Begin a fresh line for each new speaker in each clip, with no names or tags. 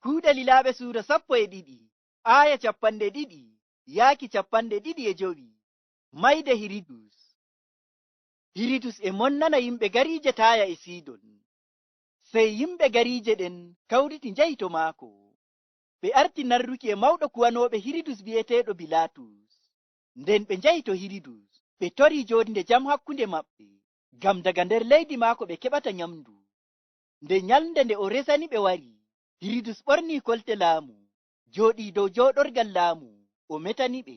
Kuuɗe Lilaaɓe suura 12 aya 2 yaaki 2:9. Mayde Hiridus. Hiridus e monnana yimɓe gariije Taya e Sidon. Sey yimɓe gariije ɗen kawriti njahi to maako. Ɓe arti narruki e mawɗo kuwanooɓe Hiridus bi'eteeɗo Bilatus. Nden ɓe njahi to Hiridus, ɓe tori joodinde jam hakkunde maɓɓe, ngam daga nder leydi maako ɓe keɓata nyamdu. Nde nyalnde nde o resani ɓe wari, Hiridus ɓorni kolte laamu, jooɗii dow jooɗorgal laamu, o metani ɓe.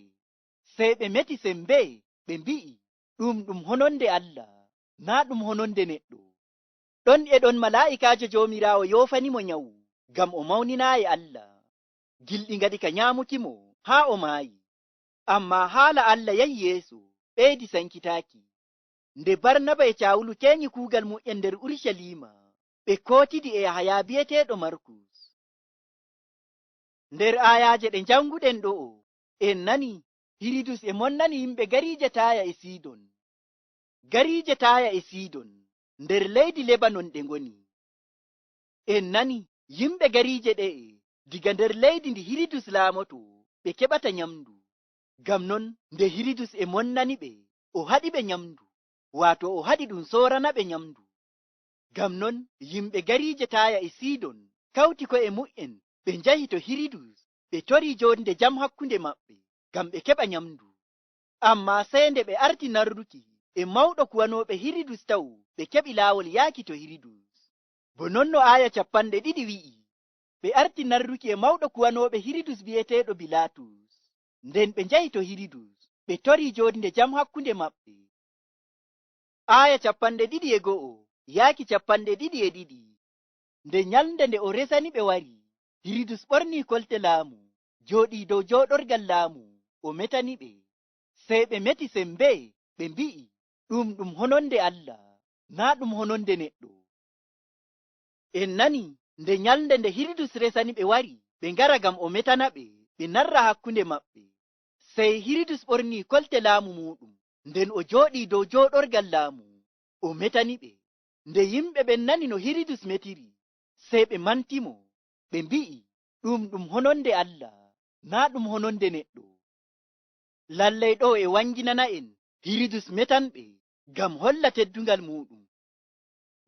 Sey ɓe meti sembe, ɓe mbi'i, ɗum hononde Allah, naa ɗum hononde neɗɗo. Ɗon e ɗon malaa'ikaajo Joomiraawo yoofanimo nyawu, ngam o mawninaayi Allah. Gilɗi ngaɗi ka nyaamuki mo haa o maayi. Ammaa haala Allah yahi yeeso, ɓeydi sankitaaki. Nde Barnaba e Caawulu keñi kuugal mu'en nder Urusalima, ɓe kootidi e Yahaya bi'eteeɗo Markus. Nder ayaaje ɗe janguɗen ɗo'o, en nani Hiridus e monnani yimɓe gariije Taya e Sidon. Gariije Taya e Sidon nder leydi Lebanon ɗe ngoni. En nani yimɓe gariije ɗe'e diga nder leydi ndi Hiridus laamoto ɓe keɓata nyamdu. Ngam non nde Hiridus e monnani ɓe, o haɗi ɓe nyamdu, waato o haɗi ɗum soorana ɓe nyamdu. Ngam non yimɓe gariije Taya e Sidon kawti ko e mu'en ɓe njahi to Hiridus, ɓe tori joodinde jam hakkunde maɓɓe, ngam ɓe keɓa nyamdu. Ammaa sey nde ɓe arti narruki e mawɗo kuwanooɓe Hiridus taw ɓe keɓi laawol yaaki to Hiridus. Bo non no aya 2 wi'i, ɓe arti narruki e mawɗo kuwanooɓe Hiridus bi'eteeɗo Bilatus. Nden ɓe njahi to Hiridus, ɓe tori joodinde jam hakkunde maɓɓe. Aya 21 yaaki 22. Nde nyalnde nde o resani ɓe wari, Hiridus ɓorni kolte laamu, jooɗii dow jooɗorgal laamu, o metani ɓe. Sey ɓe meti sembe, ɓe mbi'i, ɗum hononde Allah, naa ɗum hononde neɗɗo. En nani nde nyalnde nde Hiridus resani ɓe wari, ɓe ngara ngam o metana ɓe, ɓe narra hakkunde maɓɓe. Sey Hiridus ɓorni kolte laamu muɗum, nden o jooɗii dow jooɗorgal laamu, o metani ɓe. Nde yimɓe ɓen nani no Hiridus metiri, sey ɓe mantimo, ɓe mbi'i, ɗum hononde Allah, naa ɗum hononde neɗɗo. Lallay ɗo e wanginana en Hiridus metanɓe ngam holla teddungal muɗum.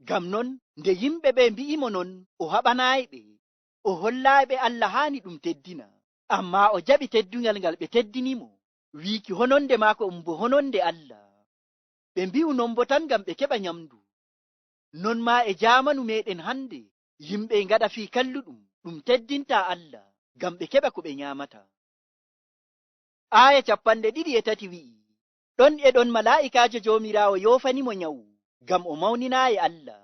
Ngam non nde yimɓe ɓe mbi'imo non, o haɓanaayi ɓe, o hollaayi ɓe Allah haani ɗum teddina. Ammaa o jaɓi teddungal ngal ɓe teddinimo, wiiki hononde maako bo hononde Allah. Ɓe mbi'u non bo tan ngam ɓe keɓa nyamdu. Non maa e jaamanu meɗen hande, yimɓe ngaɗa fii kalluɗum ɗum teddinta Allah, ngam ɓe keɓa ko ɓe nyaamata. Aya 23 wi'i, ɗon e ɗon malaa'ikaajo Joomiraawo yoofanimo nyawu, ngam o mawninaayi Allah.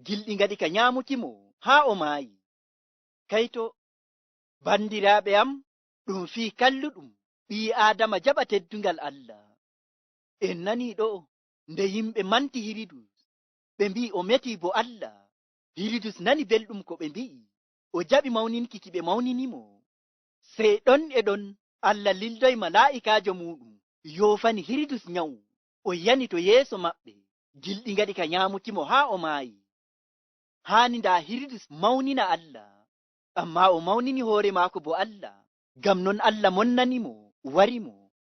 Gilɗi ngaɗi ka nyaamuki mo haa o maayi. Kayto, bandiraaɓe am, ɗum fii kalluɗum ɓii Aadama jaɓa teddungal Allah. En nani ɗo nde yimɓe manti Hiridus, ɓe mbi'i o meti bo Allah. Hiridus nani belɗum ko ɓe mbi'i, o jaɓi mawninki ki ɓe mawninimo. Sey ɗon e ɗon Allah lildoy malaa'ikaajo muɗum yoofani Hiridus nyawu, o yani to yeeso maɓɓe, gilɗi ngaɗi ka nyaamuki mo haa o maayi. Haani ndaa Hiridus mawnina Allah, ammaa o mawnini hoore maako bo Allah, ngam non Allah monnanimo, wari mo.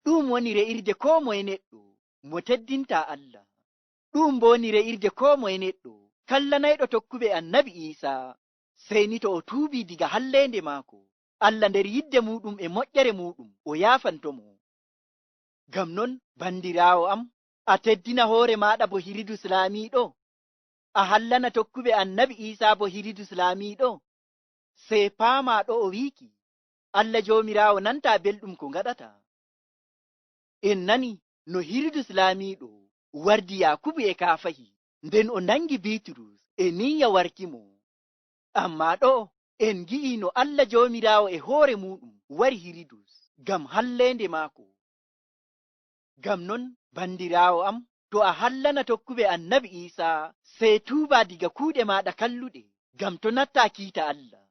Ɗum woni re'irde koo moye neɗɗo mo teddinta Allah. Ɗum bo woni re'irde koo moye neɗɗo kallanayɗo tokkuɓe Annabi Iisaa, sey ni to o tuubii diga halleende maako, Allah nder yidde muɗum e moƴƴere muɗum o yaafantomo. Ngam non bandiraawo am, a teddina hoore maaɗa bo Hiridus laamiiɗo, a hallana tokkuɓe Annabi Iisaa bo Hiridus laamiiɗo. Sey paama ɗo o wiiki, Allah Joomiraawo nanta belɗum ko ngaɗata. En nani no Hiridus laamiiɗo wardi Yakubu e kaafahi, nden o nangi Bitrus e niyya warkimo. Ammaa ɗo en gi'i no Allah Joomiraawo e hoore muɗum wari Hiridus ngam halleende maako. Ngam non bandiraawo am, to a hallana tokkuɓe Annabi Iisaa, sey tuuba diga kuuɗe maaɗa kalluɗe, ngam to natta kiita Allah.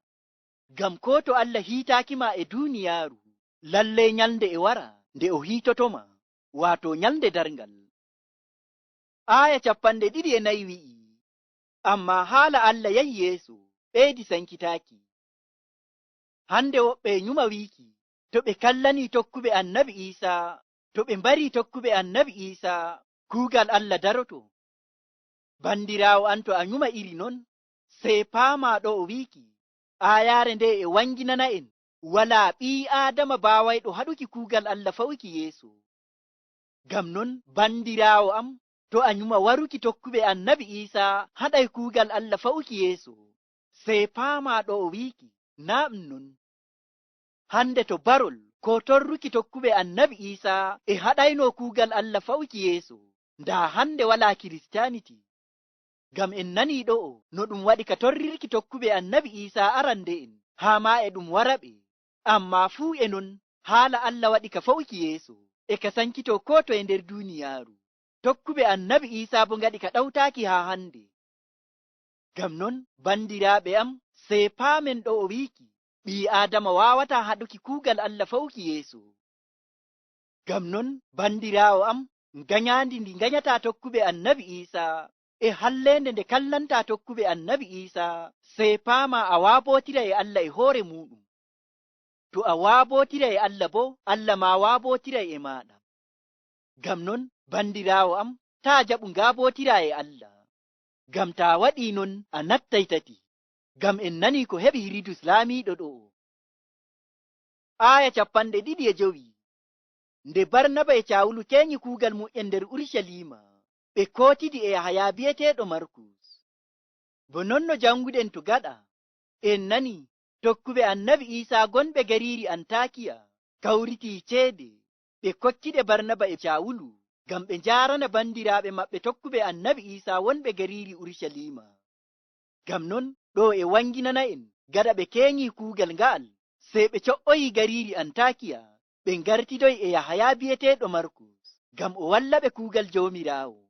Ngam ko to Allah hiitaaki ma e duuniyaaru, lallay nyalnde e wara nde o hiitotoma, waato nyalnde darngal. Aya 24 wi'i, ammaa haala Allah yahi yeeso, ɓeydi sankitaaki. Hande woɓɓe nyuma wiiki, to ɓe kallani tokkuɓe annabi Iisaa, to ɓe mbari tokkuɓe annabi Iisaa, kuugal Allah daroto. Bandiraawo an to a nyuma iri non, sey paama ɗo o wiiki, aayaare nde e wanginana en, walaa ɓii Aadama baawayɗo haɗuki kuugal Allah fawuki yeeso. Ngam non, bandiraawo am, to a nyuma waruki tokkuɓe annabi Iisaa haɗay kuugal Allah fawuki yeeso, sey paama ɗo o wiiki, naa ɗum non. Hande to barol ko torruki tokkuɓe annabi Iisaa e haɗayno kuugal Allah fawuki yeeso, ndaa hande walaa Kiristiyaniti. Ngam en nani ɗo'o no ɗum waɗi ka torrirki tokkuɓe annabi Iisaa arande'en, haa ma e ɗum waraɓe. Amma fuu e non, haala Allah waɗi ka fawuki yeeso, e ka sankito ko to e nder duuniyaaru. Tokkuɓe annabi Iisaa bo ngaɗi ka ɗawtaaki haa hande. Ngam non, bandiraaɓe am, sey paamen ɗo o wiiki, ɓii Aadama waawata haɗuki kuugal Allah fawuki yeeso. Ngam non, bandiraawo am, ngañaandi ndi ngañata tokkuɓe annabi Iisaa, e halleende nde kallanta tokkuɓe annabi Iisaa, sey paama a waabootira e Allah e hoore muɗum. To a waabootira e Allah bo, Allah ma waabootira e maaɗa. Ngam non, bandiraawo am, taa jaɓu ngaabootira e Allah. Ngam taa waɗii non, a nattay tati. Ngam en nani ko heɓi Hiridus laamiiɗo ɗo. Aaya 25. Nde Barnaba e Caawulu keñi kuugal mu'en nder Urusalima, ɓe kootidi e Yahaya bi'eteeɗo Markus. Bo non no janguɗen to gaɗa, en nani tokkuɓe annabi Iisaa gonɓe gariiri Antakiya kawriti ceede ɓe kokkiɗe Barnaba e Caawulu ngam ɓe njaarana bandiraaɓe maɓɓe tokkuɓe annabi Iisaa wonɓe gariiri Urusalima. Ngam non ɗo e wanginana en gaɗa ɓe keñi kuugal nga'al, sey ɓe co'oyi gariiri Antakiya ɓe ngartidoy e Yahaya bi'eteeɗo Markus ngam o walla ɓe kuugal Jawmiraawo.